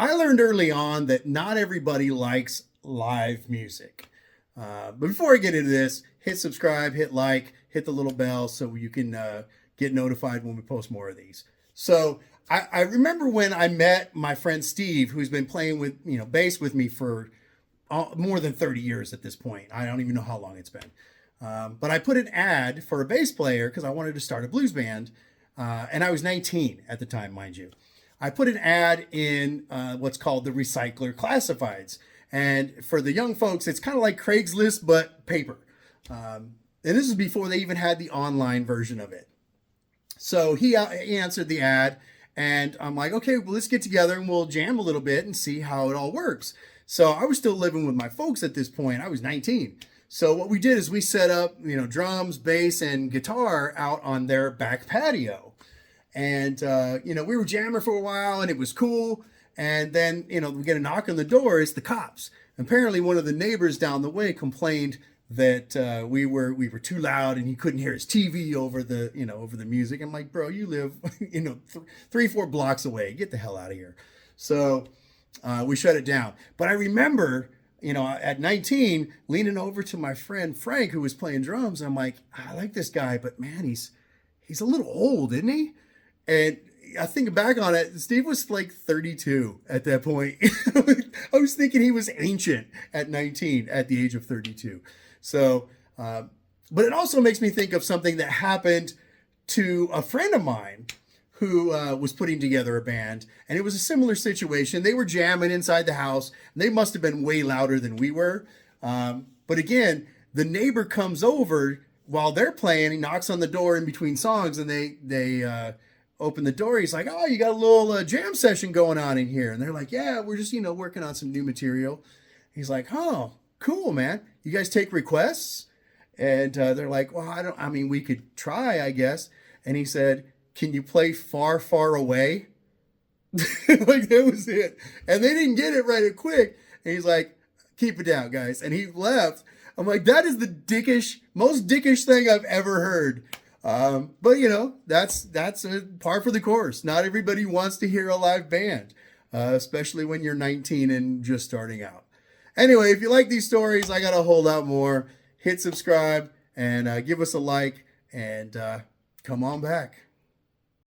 I learned early on that not everybody likes live music. But before I get into this, hit subscribe, hit like, hit the little bell so you can get notified when we post more of these. So I remember when I met my friend Steve, who's been playing with bass with me for more than 30 years at this point. I don't even know how long it's been. But I put an ad for a bass player because I wanted to start a blues band, and I was 19 at the time, mind you. I put an ad in what's called the Recycler Classifieds. And for the young folks, it's kind of like Craigslist, but paper. And this is before they even had the online version of it. So he answered the ad, and I'm like, okay, well, let's get together and we'll jam a little bit and see how it all works. So I was still living with my folks at this point. I was 19. So what we did is we set up, drums, bass, and guitar out on their back patio. And, we were jamming for a while and it was cool. And then, we get a knock on the door. It's the cops. Apparently one of the neighbors down the way complained that we were too loud and he couldn't hear his TV over the music. I'm like, bro, you live, 3-4 blocks away. Get the hell out of here. So we shut it down. But I remember, at 19, leaning over to my friend Frank, who was playing drums. And I'm like, I like this guy, but man, he's a little old, isn't he? And I think back on it, Steve was like 32 at that point. I was thinking he was ancient at 19 at the age of 32. So, but it also makes me think of something that happened to a friend of mine who was putting together a band, and it was a similar situation. They were jamming inside the house, and they must have been way louder than we were. But again, the neighbor comes over while they're playing. He knocks on the door in between songs, and they open the door. He's like, oh, you got a little jam session going on in here. And they're like, yeah, we're just, working on some new material. He's like, oh, cool, man. You guys take requests? And they're like, well, we could try, I guess. And he said, can you play Far, Far Away? Like, that was it. And they didn't get it right quick. And he's like, keep it down, guys. And he left. I'm like, that is the most dickish thing I've ever heard. But that's a par for the course. Not everybody wants to hear a live band, especially when you're 19 and just starting out. Anyway, if you like these stories, I got a whole lot more. Hit subscribe and give us a like and come on back.